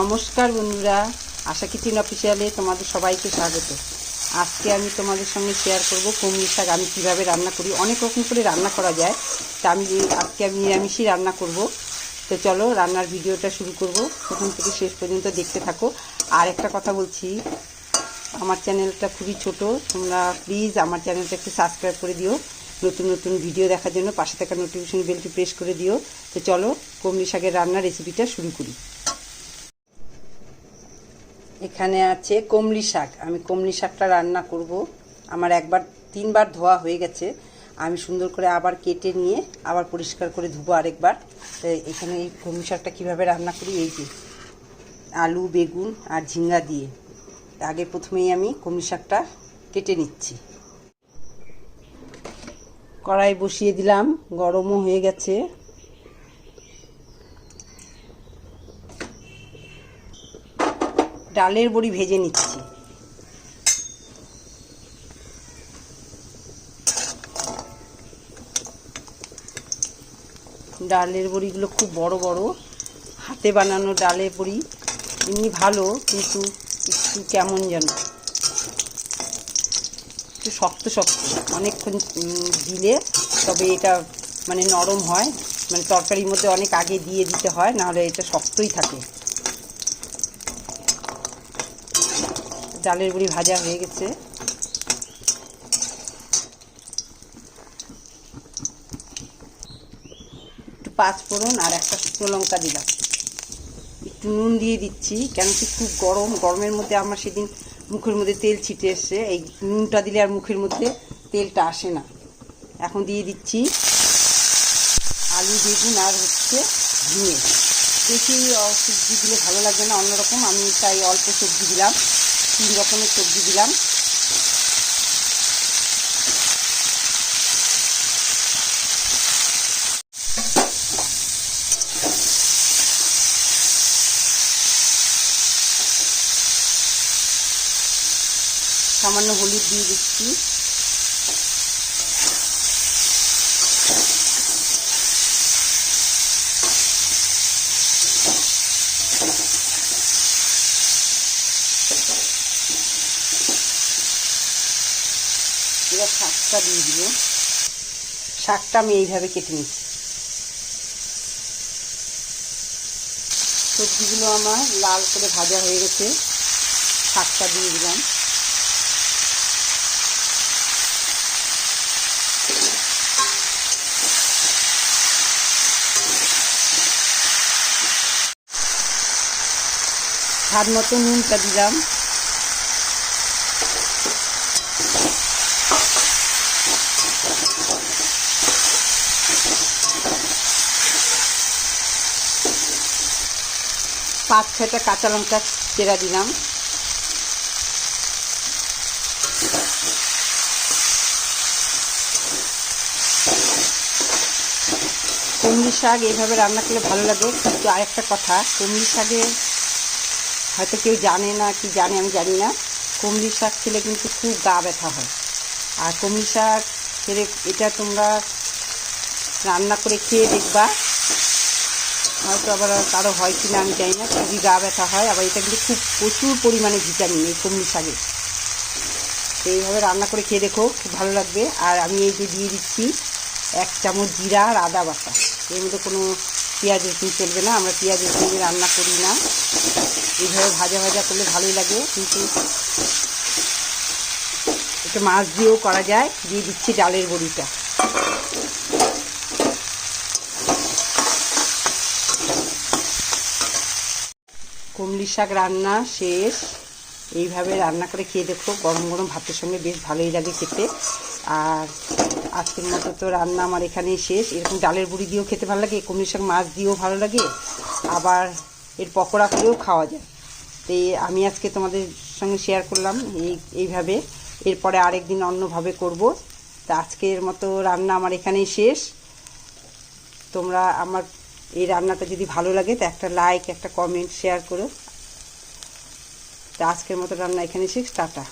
নমস্কার বন্ধুরা, আশা কিচেন অফিসিয়ালে তোমাদের সবাইকে স্বাগত। আজকে আমি তোমাদের সঙ্গে শেয়ার করব কমলি শাক আমি কীভাবে রান্না করি। অনেক রকম করে রান্না করা যায়, তা আজকে আমি নিরামিষই রান্না করব। তো চলো রান্নার ভিডিওটা শুরু করব, প্রথম থেকে শেষ পর্যন্ত দেখতে থাকো। আর একটা কথা বলছি, আমার চ্যানেলটা খুবই ছোট, তোমরা প্লিজ আমার চ্যানেলটা একটু সাবস্ক্রাইব করে দিও। নতুন নতুন ভিডিও দেখার জন্য পাশে থাকা নোটিফিকেশন বেলটি প্রেস করে দিও। তো চলো কমলি শাকের রান্নার রেসিপিটা শুরু করি। এখানে আছে কমলি শাক। আমি কমলি শাকটা রান্না করব। আমার তিনবার ধোয়া হয়ে গেছে। আমি সুন্দর করে আবার কেটে নিয়ে আবার পরিষ্কার করে ধুবো আরেকবার। এখানে এই কমলি শাকটা কীভাবে রান্না করি, এই যে আলু, বেগুন আর ঝিঙ্গা দিয়ে আগে প্রথমেই আমি কমলি শাকটা কেটে নিচ্ছি। কড়াই বসিয়ে দিলাম, গরমও হয়ে গেছে। ডালের বড়ি ভেজে নিচ্ছি। ডালের বড়িগুলো খুব বড় বড়, হাতে বানানো ডালের বড়ি এমনি ভালো, কিন্তু একটু কেমন যেন একটু শক্ত শক্ত, অনেকক্ষণ দিলে তবে এটা মানে নরম হয়। মানে তরকারির মধ্যে অনেক আগে দিয়ে দিতে হয়, নাহলে এটা শক্তই থাকে। ডালের বড়ি ভাজা হয়ে গেছে। একটু পাঁচফোড়ন আর একটা শুকনো লঙ্কা দিলাম। একটু নুন দিয়ে দিচ্ছি, কেন কি খুব গরমের মধ্যে আমার সেদিন মুখের মধ্যে তেল ছিটে এসছে। এই নুনটা দিলে আর মুখের মধ্যে তেলটা আসে না। এখন দিয়ে দিচ্ছি আলু, বেগুন আর ঝিঙে। বেশি সবজি দিলে ভালো লাগবে না, অন্যরকম, আমি তাই অল্প সবজি দিলাম, 3 রকমের সবজি দিলাম। সামান্য হলুদ দিয়ে দিচ্ছি। এবার শাকটা দিয়ে দিব। শাকটা আমি এইভাবে কেটে নিচ্ছি। সবজিগুলো আমার লাল করে ভাজা হয়ে গেছে, শাকটা দিয়ে দিলাম। স্বাদ মতো নুনটা দিলাম। পাঁচ ছয়টা কাঁচা লঙ্কা চেরা দিলাম। কমলি শাক এইভাবে রান্না করলে ভালো লাগে। কিন্তু আরেকটা কথা, কমলি শাকে হয়তো কেউ জানে না, কি জানে আমি জানি না, কমলি শাক খেলে কিন্তু খুব গা ব্যথা হয়। আর কমলি শাক খেলে এটা তোমরা রান্না করে খেয়ে দেখবা, হয়তো আবার কারো হয় কি না আমি জানি না, খুবই গা ব্যথা হয়। আবার এটা কিন্তু খুব প্রচুর পরিমাণে ভিটামিন এই কমলি শাকে। তো এইভাবে রান্না করে খেয়ে দেখো, খুব ভালো লাগবে। আর আমি এই যে দিয়ে দিচ্ছি 1 চামচ জিরা আর আদা বাটা। এর মধ্যে কোনো পেঁয়াজ রসুন চলবে না, আমরা পেঁয়াজ রসুন দিয়ে রান্না করি না। এইভাবে ভাজা ভাজা করলে ভালোই লাগে, কিন্তু এটা মাছ দিয়েও করা যায়। দিয়ে দিচ্ছি ডালের বড়িটা। কমলি শাক রান্না শেষ। এইভাবে রান্না করে খেয়ে দেখো, গরম গরম ভাতের সঙ্গে বেশ ভালোই লাগে খেতে। আর আজকের মতো তো রান্না আমার এখানেই শেষ। এরকম ডালের বড়ি দিয়েও খেতে ভালো লাগে, কমলি শাক মাছ দিয়েও ভালো লাগে, আবার এর পকোড়া করেও খাওয়া যায়। তো আমি আজকে তোমাদের সঙ্গে শেয়ার করলাম এইভাবে। এরপরে আরেকদিন অন্যভাবে করব। তা আজকের মতো রান্না আমার এখানেই শেষ। তোমরা আমার এই রান্নাটা যদি ভালো লাগে তো একটা লাইক, একটা কমেন্ট, শেয়ার করো। তা আজকের মতো রান্না এখানেই শেষ। টাটা।